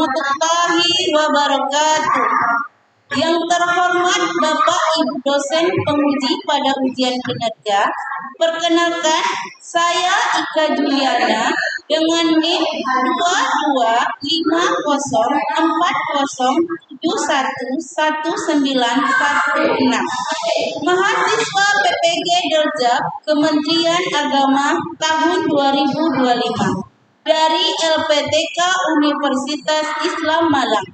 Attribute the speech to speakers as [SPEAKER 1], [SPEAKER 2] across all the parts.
[SPEAKER 1] warahmatullahi wabarakatuh. Yang terhormat Bapak Ibu dosen penguji pada ujian kinerja, perkenalkan saya Ika Juliana dengan NIM 225040711916, mahasiswa PPG Deljab Kementerian Agama tahun 2025 dari LPTK Universitas Islam Malang,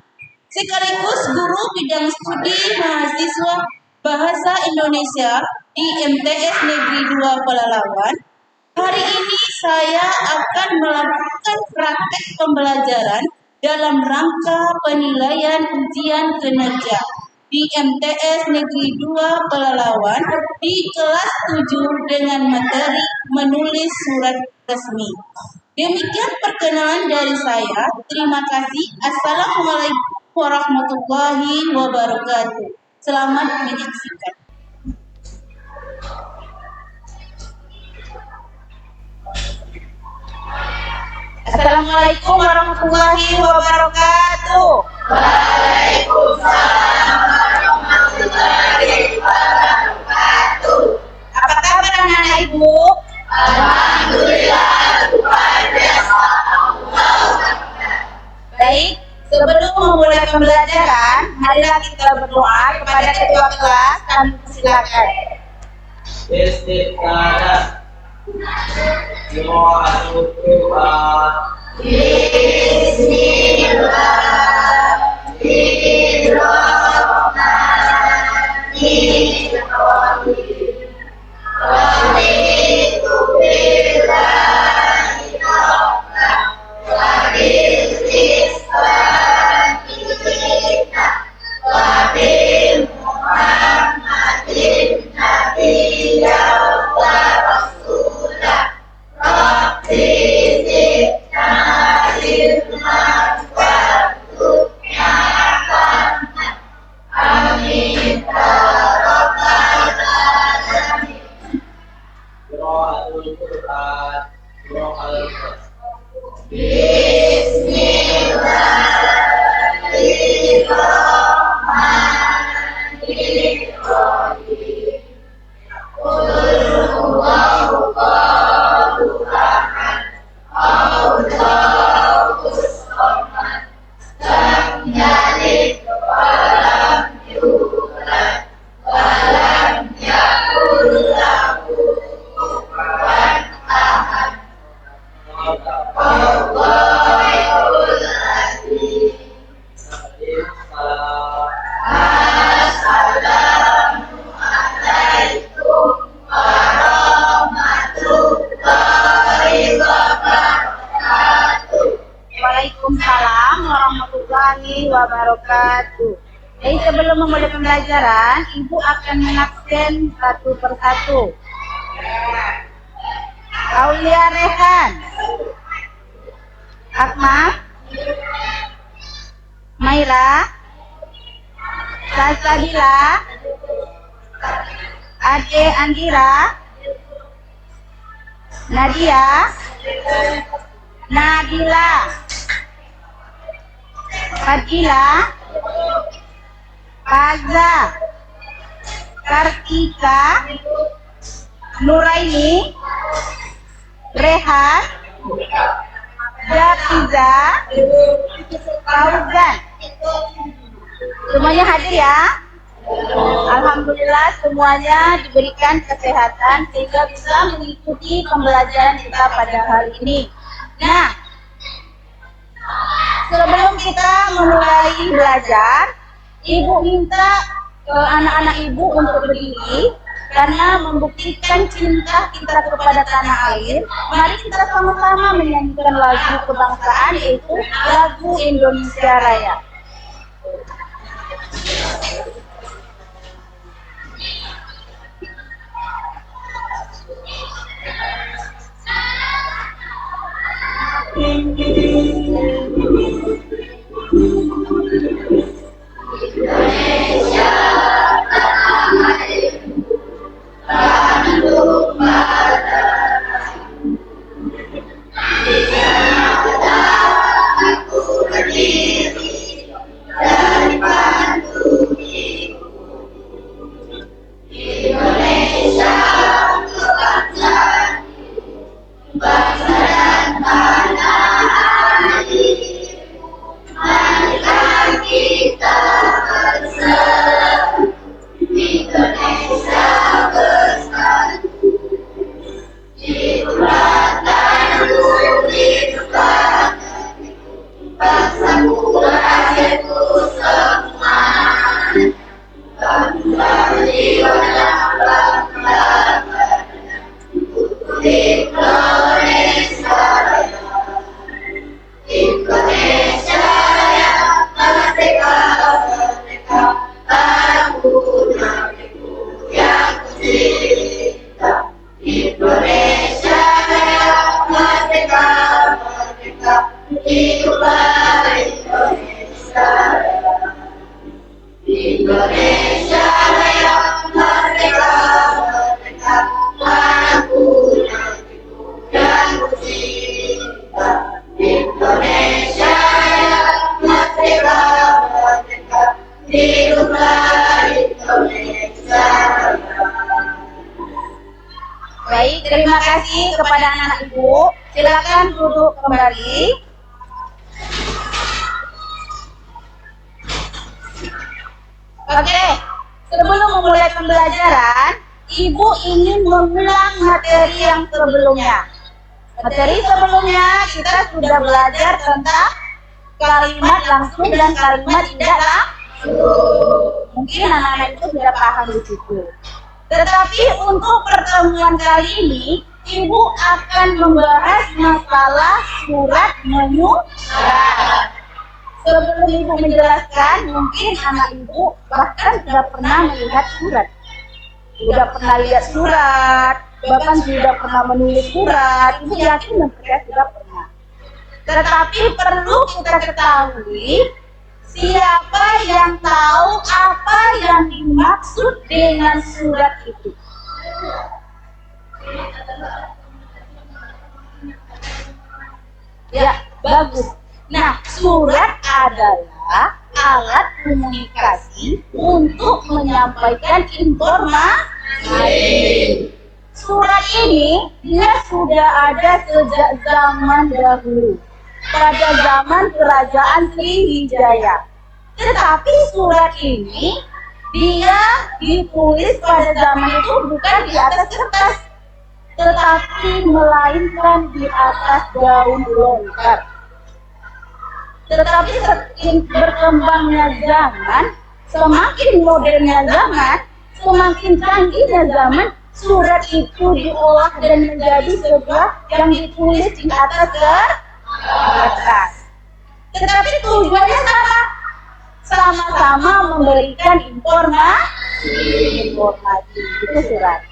[SPEAKER 1] sekaligus guru bidang studi mahasiswa Bahasa Indonesia di MTS Negeri 2 Pelalawan. Hari ini saya akan melakukan praktek pembelajaran dalam rangka penilaian ujian kinerja di MTS Negeri 2 Pelalawan di kelas 7 dengan materi menulis surat resmi. Demikian perkenalan dari saya. Terima kasih. Assalamualaikum warahmatullahi wabarakatuh. Selamat menyaksikan. Assalamualaikum warahmatullahi wabarakatuh.
[SPEAKER 2] Waalaikumsalam warahmatullahi wabarakatuh.
[SPEAKER 1] Apa kabar anak-anak Ibu?
[SPEAKER 2] Alhamdulillah, luar biasa.
[SPEAKER 1] Baik, sebelum memulai pembelajaran, marilah kita berdoa kepada ketua kelas. Kami persilakan.
[SPEAKER 3] Istiqadah doa Tuhan.
[SPEAKER 1] Waalaikumsalam warahmatullahi wabarakatuh. Jadi sebelum memulai pembelajaran, Ibu akan mengabsen satu persatu. Aulia Rehan, Akmal, Maira, Sasabila, Ade Andira, Nadia, Nabila, Fadila, Faza, Kartika, Nuraini, Rehan, Jafiza, Fauzan. Semuanya hadir ya? Alhamdulillah semuanya diberikan kesehatan sehingga bisa mengikuti pembelajaran kita pada hari ini. Nah, sebelum kita memulai belajar, Ibu minta ke anak-anak Ibu untuk berdiri karena membuktikan cinta kita kepada tanah air. Mari kita sama-sama menyanyikan lagu kebangsaan, yaitu lagu Indonesia Raya.
[SPEAKER 2] Berdiri hiduplah Indonesia, Indonesia yang merdeka, merdeka, mampu dan bersih. Indonesia yang merdeka, merdeka, hiduplah Indonesia.
[SPEAKER 1] Baik, terima kasih kepada anak-anak ibu. Silakan duduk kembali. Oke, sebelum memulai pembelajaran, ibu ingin mengulang materi yang sebelumnya. Materi sebelumnya kita sudah belajar tentang kalimat langsung dan kalimat tidak langsung. Mungkin anak-anak itu sudah paham di situ. Tetapi untuk pertemuan kali ini, ibu akan membahas masalah surat menyurat. Sebelum ibu menjelaskan, mungkin anak ibu bahkan sudah pernah melihat surat. Sudah pernah lihat surat, bahkan sudah pernah menulis surat. Ibu yakin dan percaya sudah pernah. Tetapi perlu kita ketahui, siapa yang tahu apa yang dimaksud dengan surat itu? Ya, bagus. Nah, surat adalah alat komunikasi untuk menyampaikan informasi. Surat ini dia sudah ada sejak zaman dahulu, pada zaman kerajaan Sriwijaya. Tetapi surat ini dia ditulis pada zaman itu bukan di atas kertas, tetapi melainkan di atas daun lontar. Tetapi semakin berkembangnya zaman, semakin modernnya zaman, semakin canggihnya zaman, surat itu diolah dan menjadi sebuah yang ditulis di atas kertas. Tetapi tujuannya sama, sama-sama memberikan informasi. Itu surat.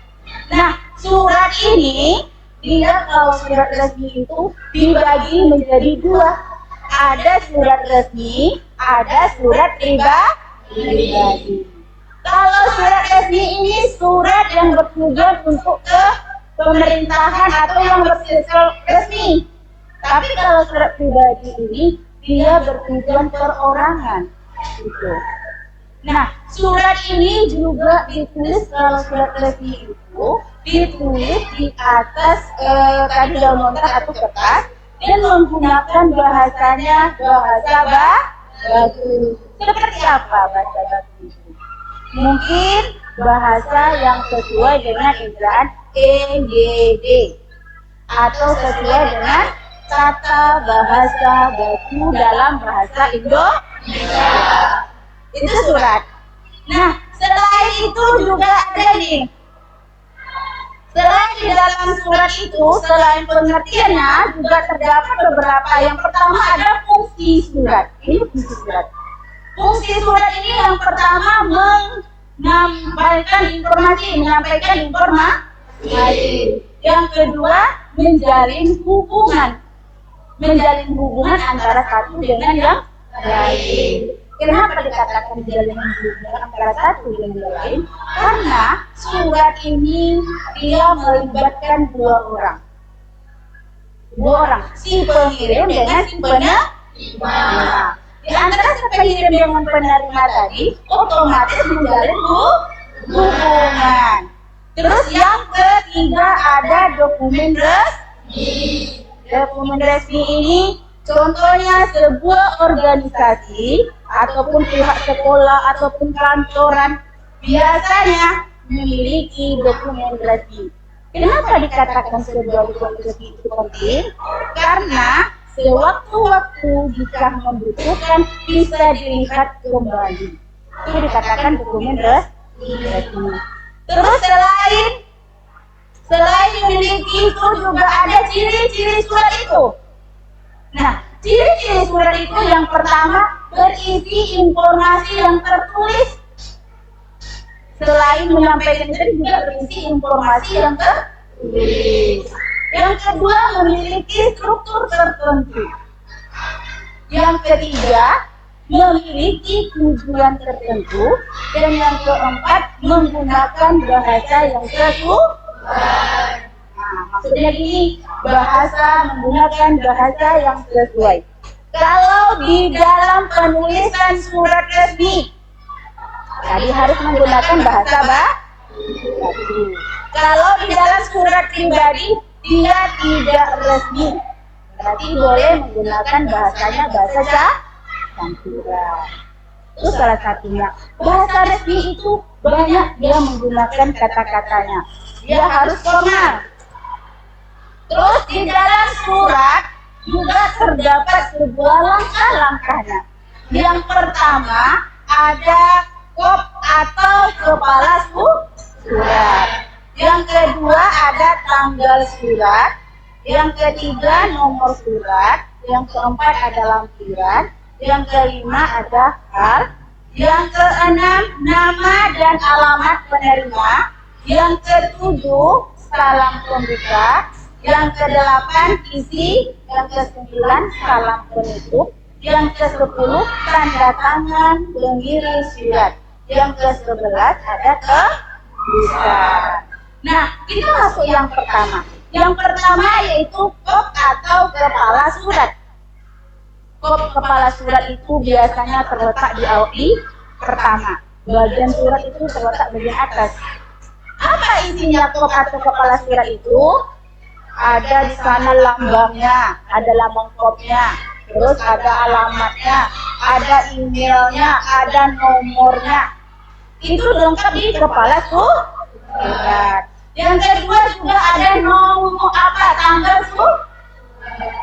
[SPEAKER 1] Nah, surat ini dia kalau surat resmi itu dibagi menjadi dua. Ada surat resmi, ada surat pribadi. Kalau surat resmi ini surat yang bertujuan untuk ke pemerintahan atau yang bersifat resmi. Tapi kalau surat pribadi ini dia bertujuan perorangan. Gitu. Nah, surat ini juga ditulis, kalau surat resmi itu ditulis di atas tadi daun lontar atau kertas dan menggunakan bahasanya bahasa baku. Seperti apa bahasa baku itu? Mungkin bahasa yang sesuai dengan ejaan EYD atau sesuai dengan tata bahasa baku dalam bahasa Indonesia. Itu surat. Nah, selain itu juga ada nih. Selain di dalam surat itu, selain pengertiannya juga terdapat beberapa. Yang pertama ada fungsi surat. Ini fungsi surat. Fungsi surat ini yang pertama menyampaikan informasi. Yang kedua menjalin hubungan. Menjalin hubungan antara satu dengan yang lain. Kenapa dikatakan menjalin hubungan antara satu dengan yang lain? Karena surat ini dia melibatkan dua orang. Si pengirim dengan si penerima. Di antara si pengirim dengan penerima tadi otomatis menjalin hubungan. Terus yang ketiga ada dokumen resmi. Dokumen resmi ini contohnya sebuah organisasi ataupun pihak sekolah ataupun kantoran biasanya memiliki dokumen resmi. Kenapa dikatakan sebuah dokumen resmi itu penting? Karena sewaktu-waktu jika membutuhkan bisa dilihat kembali. Itu dikatakan dokumen resmi. Terus selain memiliki itu juga ada ciri-ciri surat itu. Nah, ciri-ciri surat itu yang pertama berisi informasi yang tertulis. Selain menyampaikan itu juga berisi informasi yang tertulis. Yang kedua memiliki struktur tertentu. Yang ketiga, memiliki tujuan tertentu. Dan yang keempat, menggunakan bahasa yang sesuai. Nah, maksudnya gini, menggunakan bahasa yang sesuai. Kalau di dalam penulisan surat resmi, tadi harus menggunakan bahasa basi. Kalau di dalam surat pribadi, dia tidak resmi. Berarti boleh menggunakan bahasanya bahasa campuran. Itu salah satunya. Bahasa resmi itu banyak dia menggunakan kata-katanya. Dia harus formal. Terus di dalam surat juga terdapat sebuah langkah-langkahnya. Yang pertama ada kop atau kepala surat. Yang kedua ada tanggal surat. Yang ketiga nomor surat. Yang keempat ada lampiran. Yang kelima ada hal. Yang keenam nama dan alamat penerima. Yang ketujuh salam pembuka. Yang kedelapan isi. Yang kesembilan salam penutup. Yang ke-10 tanda tangan pengirim surat. Yang ke-11 ada tulisan. Nah, itu masuk yang pertama. Yang pertama yaitu kop atau kepala surat. Kop kepala surat itu biasanya terletak di pertama. Bagian surat itu terletak bagian atas. Apa isinya kop atau kepala surat itu? Ada di sana lambangnya, ada lambang kopnya, terus ada alamatnya, ada emailnya, ada nomornya. Itu lengkap di kepala surat. Yang kedua juga ada nomor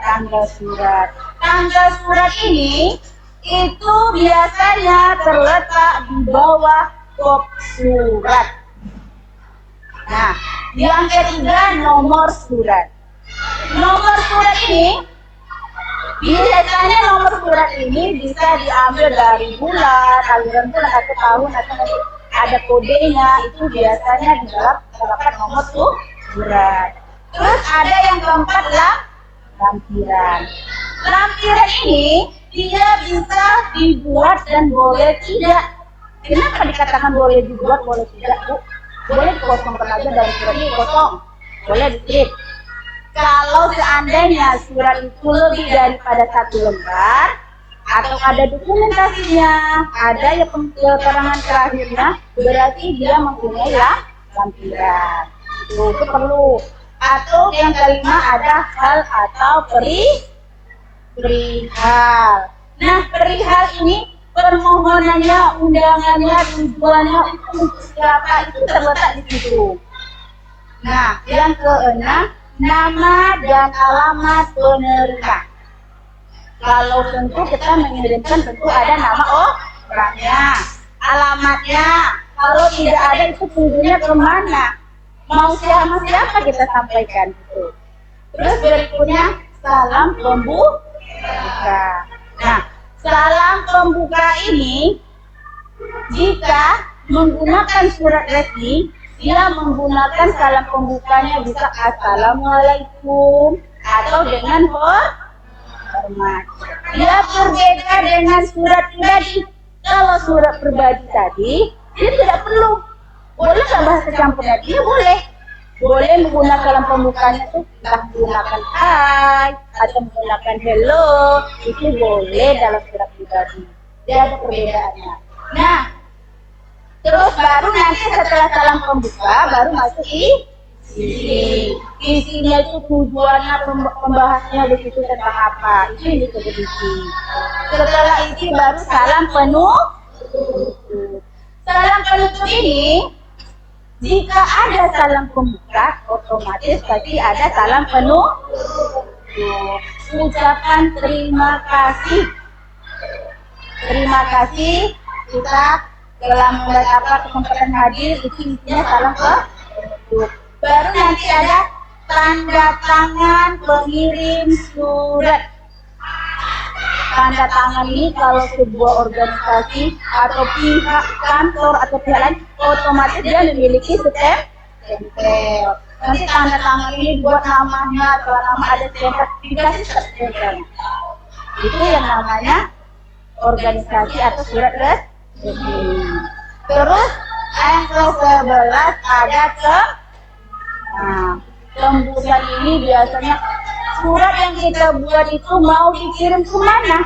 [SPEAKER 1] tanggal surat. Tanggal surat ini itu biasanya terletak di bawah kop surat. Nah, yang ketiga nomor surat. Nomor surat ini biasanya bisa diambil dari bulan, aliran bulan atau tahun atau nanti ada kodenya. Itu biasanya di dalam terdapat nomor surat. Terus ada yang keempat lampiran. Lampiran ini dia bisa dibuat dan boleh tidak. Kenapa dikatakan boleh dibuat, boleh tidak, Bu? Boleh dikosongkan aja dari surat ini kosong. Boleh di-strip. Kalau seandainya surat itu lebih daripada 1 lembar, atau ada dokumentasinya, ada yang keterangan terakhirnya, berarti dia mempunyai lampiran. Itu perlu. Atau yang kelima ada hal atau perihal. Nah, perihal ini permohonannya, undangannya, tujuannya itu untuk siapa, itu terletak di situ. Nah, yang keenam, nama dan alamat penerima. Kalau tentu kita mengirimkan tentu ada nama orangnya, alamatnya. Kalau tidak ada itu tujuannya kemana, mau siapa kita sampaikan itu. Terus berikutnya salam pembuka. Nah, salam pembuka ini jika menggunakan surat resmi, dia menggunakan salam pembukanya bisa assalamualaikum atau dengan hormat. Dia berbeda dengan surat pribadi. Kalau surat pribadi tadi, dia tidak perlu. Boleh nggak bahasa campurnya? Dia boleh. Boleh menggunakan salam pembukanya itu entah menggunakan hai atau menggunakan hello, itu boleh dalam surat pribadi. Dia ada perbedaannya. Nah, terus baru nanti setelah salam pembuka baru masuk isi. Isinya itu tujuannya, pembahasnya di situ tentang apa. Itu yang disebut isi. Setelah isi baru salam penutup. Salam penutup ini jika ada salam pembuka, otomatis pasti ada salam penutup. Ucapan terima kasih. Terima kasih kita telah mendapat kesempatan hadir. Itu isinya salam penutup. Baru nanti ada tanda tangan pengirim surat. Tanda tangan ini kalau sebuah organisasi atau pihak kantor atau pihak lain, otomatis dia memiliki stempel. Nanti tanda tangan ini buat namanya, kalau nama ada stempel, dikasih stempel. Itu yang namanya organisasi atau surat resmi. Terus yang ke-11 ada tembusan. Ini biasanya surat yang kita buat itu mau dikirim ke mana?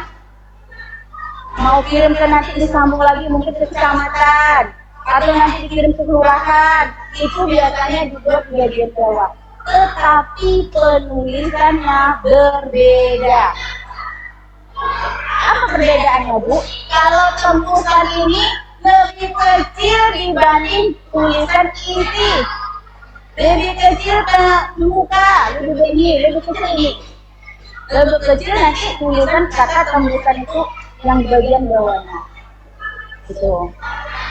[SPEAKER 1] Mau kirim ke nanti disambung lagi mungkin ke kecamatan atau nanti dikirim ke kelurahan. Itu biasanya dibuat di bagian bawah. Tetapi penulisannya berbeda. Apa perbedaannya, Bu? Kalau tembusan ini lebih kecil dibanding tulisan isi. Lebih kecil ke muka, lebih kecil ini. Lebih kecil nanti tulisan kata tembusan itu yang bagian bawahnya. Gitu.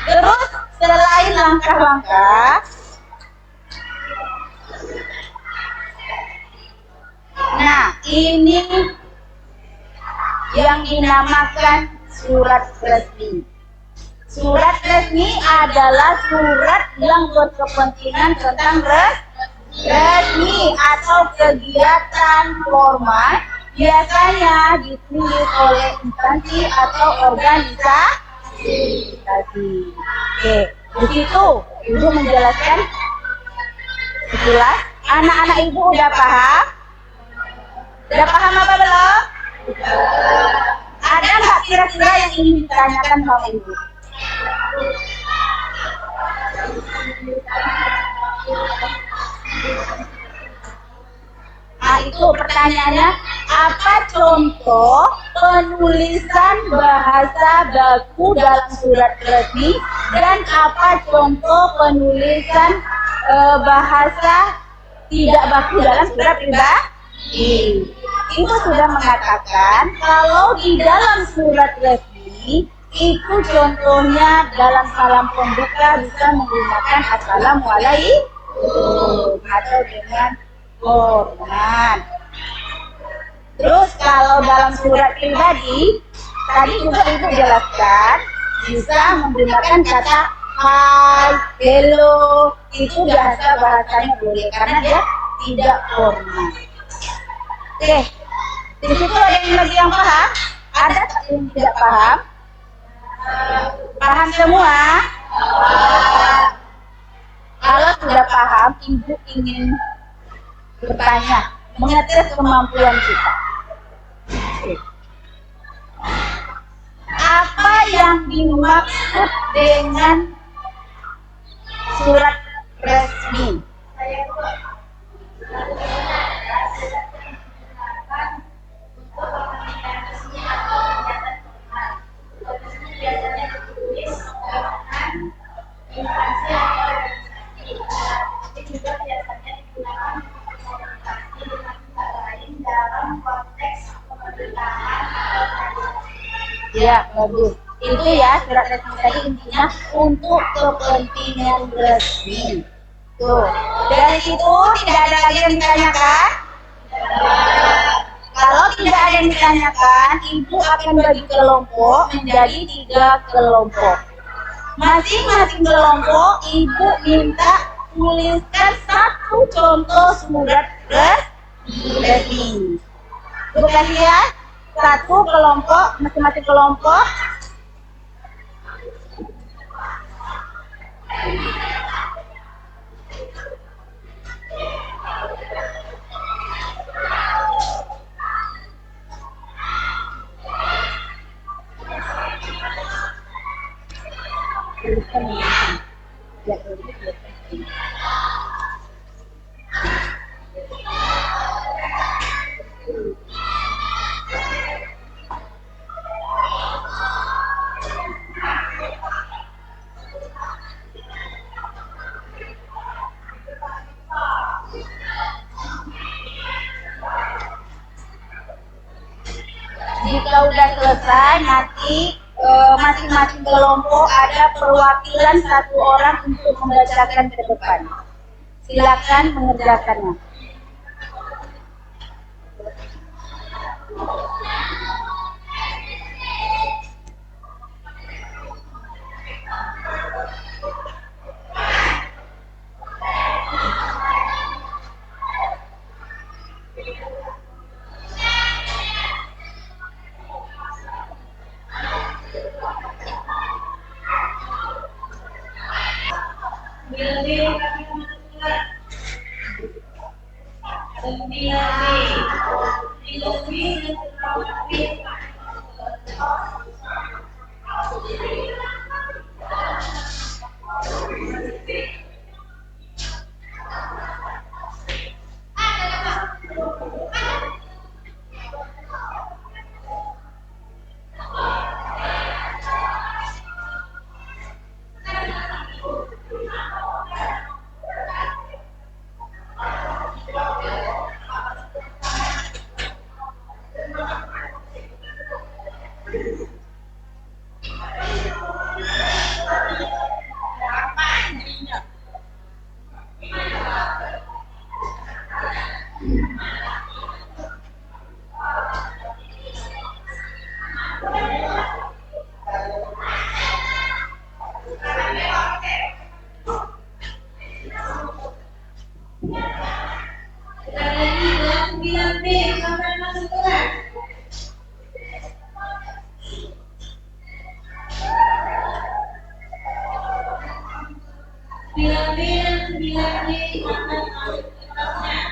[SPEAKER 1] Terus selain langkah-langkah, nah ini yang dinamakan surat resmi. Surat resmi adalah surat yang berkepentingan tentang resmi atau kegiatan formal, biasanya ditulis oleh instansi atau organisasi. Oke, di situ Ibu menjelaskan sekilas. Anak-anak Ibu udah paham? Udah paham apa belum? Ada nggak kira-kira yang ingin ditanyakan sama Ibu? Nah itu pertanyaannya, apa contoh penulisan bahasa baku dalam surat resmi dan apa contoh penulisan bahasa tidak baku dalam surat pribadi? Ibu sudah mengatakan kalau di dalam surat resmi itu contohnya dalam salam pembuka bisa menggunakan assalamualaikum atau dengan hormat. Terus kalau dalam surat pribadi, tadi juga Ibu jelaskan bisa menggunakan kata hai, hello, itu bahasanya boleh karena dia tidak formal. Oke, di situ ada yang lagi yang paham? Ada yang tidak paham? Paham semua? Kalau sudah paham, Ibu ingin bertanya, mengetes kemampuan kita. Apa yang dimaksud dengan surat resmi? Ya, bagus. Itu ya surat resmi tadi intinya untuk kepentingan resmi. Tuh, dari situ tidak ada lagi yang ditanyakan. Kalau tidak ada yang ditanyakan, Ibu akan bagi kelompok menjadi 3 kelompok. Masing-masing kelompok Ibu minta tuliskan 1 contoh surat resmi. Ibu kasih ya, 1 kelompok, masing-masing kelompok. Jika udah selesai, nanti masing-masing kelompok ada perwakilan 1 orang untuk membacakan ke depan. Silakan mengerjakannya.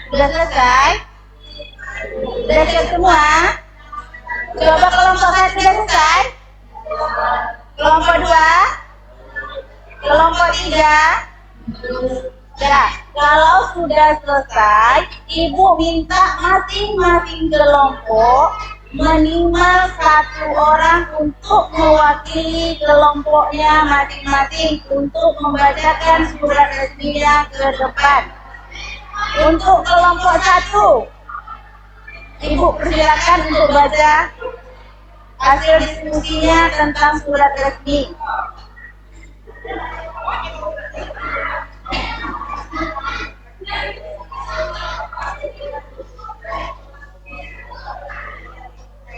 [SPEAKER 1] Sudah selesai? Sudah siap semua? Coba kelompok 1 sudah selesai? Kelompok 2? Kelompok 3? Sudah. Kalau sudah selesai, Ibu minta masing-masing kelompok minimal 1 orang untuk mewakili kelompoknya masing-masing untuk membacakan surat resminya ke depan. Untuk kelompok 1, Ibu persilakan untuk baca hasil diskusinya tentang surat resmi.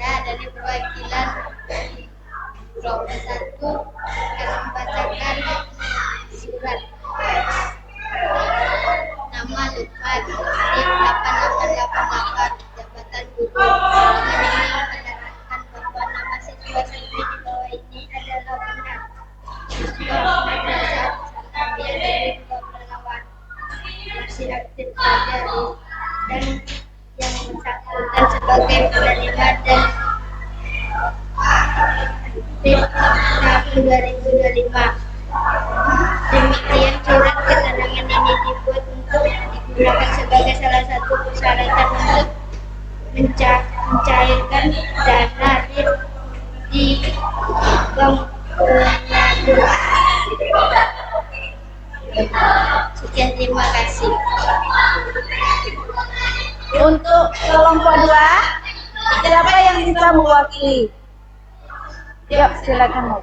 [SPEAKER 2] Saya dari perwakilan kelompok 1 akan membacakan surat. Nama Lukman, NIM 8888, jabatan guru. Dengan ini menerangkan bahwa nama siswa siswi di bawah ini adalah benar. Siswa Madrasah Sanawiyah Negeri 2 Pelalawan masih aktif belajar dan yang bersangkutan sebagai penerima dan aktif tahun 2025. Demikian surat keterangan ini dibuat untuk digunakan sebagai salah satu persyaratan untuk mencairkan dana RIP di Bank Pengadaan. Sekian, terima kasih.
[SPEAKER 1] Untuk kelompok 2, siapa yang bisa mewakili? Yuk, silakan. Bu.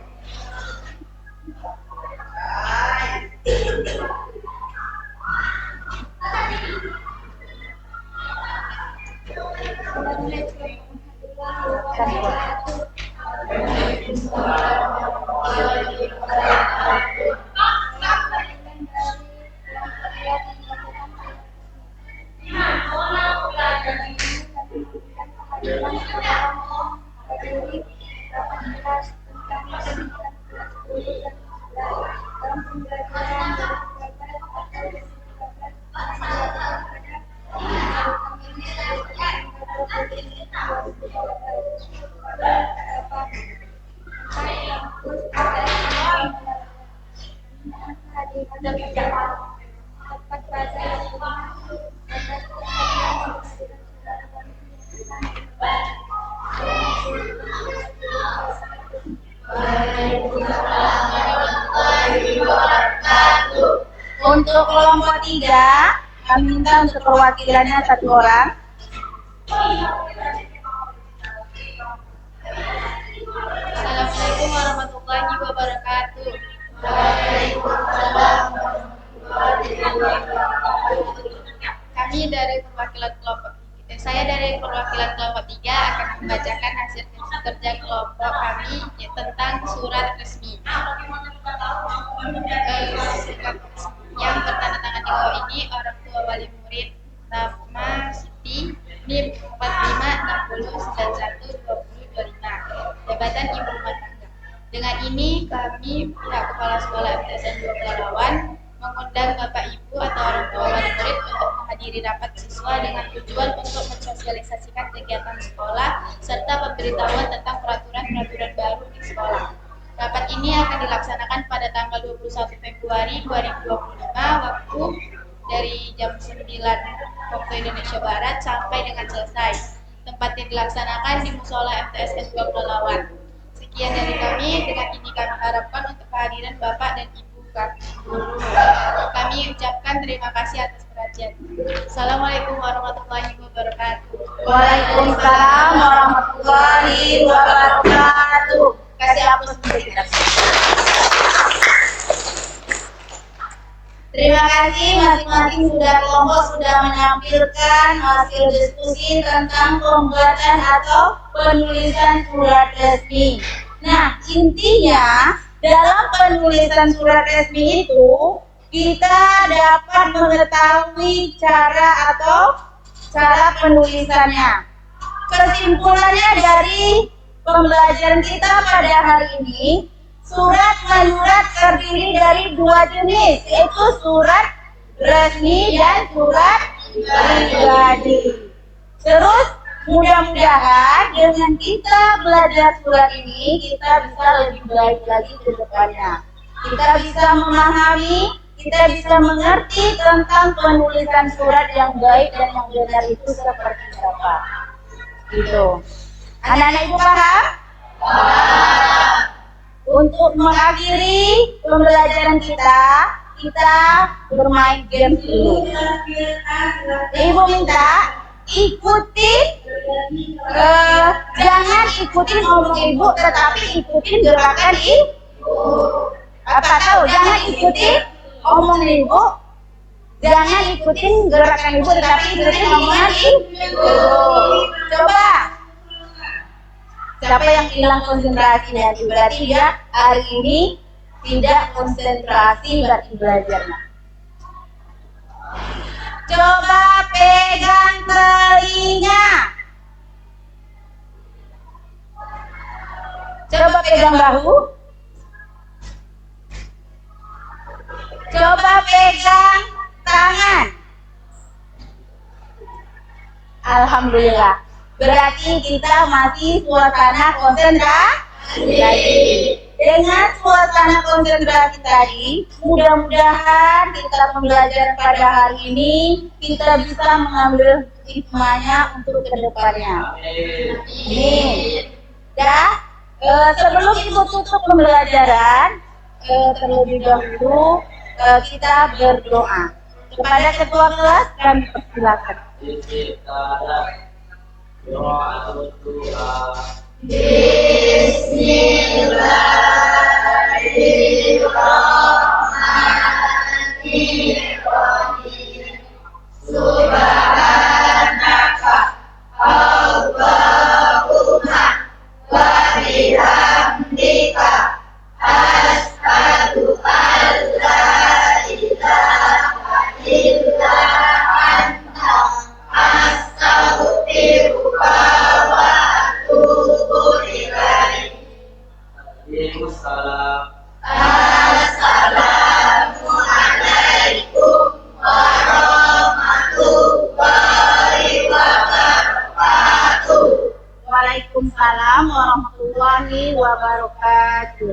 [SPEAKER 1] Untuk kelompok 3, kami minta untuk perwakilannya 1 orang.
[SPEAKER 2] Assalamualaikum warahmatullahi wabarakatuh. Kami dari perwakilan kelompok Saya dari perwakilan kelompok 3 akan membacakan hasil kerja kelompok kami tentang surat resmi. Yang bertanda tangan di bawah ini orang tua wali murid, nama Siti, NIM 4560912025, jabatan ibu rumah tangga. Dengan ini kami pihak kepala sekolah MTSN 2 Pelalawan mengundang Bapak Ibu atau orang tua wali murid untuk
[SPEAKER 4] menghadiri rapat siswa dengan tujuan untuk mensosialisasikan kegiatan sekolah serta pemberitahuan tentang peraturan-peraturan baru di sekolah. Rapat ini akan dilaksanakan pada tanggal 21 Februari 2025 waktu dari jam 9 waktu Indonesia Barat sampai dengan selesai. Tempat yang dilaksanakan di Musola MTSN 2 Pelalawan. Sekian dari kami, dengan ini kami harapkan untuk kehadiran Bapak dan Ibu guru. Kami ucapkan terima kasih atas perhatian. Assalamualaikum warahmatullahi wabarakatuh.
[SPEAKER 1] Waalaikumsalam warahmatullahi wabarakatuh. Kasih hapus kita. Terima kasih masing-masing kelompok sudah menampilkan hasil diskusi tentang pembuatan atau penulisan surat resmi. Nah, intinya dalam penulisan surat resmi itu kita dapat mengetahui cara penulisannya. Kesimpulannya dari pembelajaran kita pada hari ini, surat menyurat terdiri dari dua jenis, yaitu surat resmi dan surat pribadi. Terus mudah-mudahan dengan kita belajar surat ini, kita bisa lebih baik lagi ke depannya. Kita bisa memahami, kita bisa mengerti tentang penulisan surat yang baik dan yang benar itu seperti apa. Gitu. Anak-anak Ibu paham? Untuk mengakhiri pembelajaran kita bermain game dulu. Ibu minta jangan ikutin ngomong ibu, tetapi ikutin gerakan ibu. Apa tahu? Jangan ikutin ngomong ibu, jangan ikutin gerakan ibu, tetapi ikutin omongan ibu. Coba. Siapa yang hilang konsentrasinya? Berarti dia hari ini tidak konsentrasi berarti belajarnya. Coba pegang telinga. Coba pegang bahu. Coba pegang tangan. Alhamdulillah. Berarti kita masih suasana konsentrasi. Dengan suasana konsentrasi tadi, mudah-mudahan kita pembelajaran pada hari ini kita bisa mengambil hikmahnya untuk kedepannya. Amin. Ya, sebelum Ibu tutup pembelajaran, terlebih dahulu kita berdoa. Kepada ketua kelas kami persilakan.
[SPEAKER 3] Doa Tuhan.
[SPEAKER 1] Bismillahirrahmanirrahim. Subhanaka Allahumma wa bihamdika asyhadu an la ilaha illa anta astaghfiruka wa atubu ilaik. Assalamualaikum warahmatullahi wabarakatuh. Waalaikumsalam warahmatullahi wabarakatuh.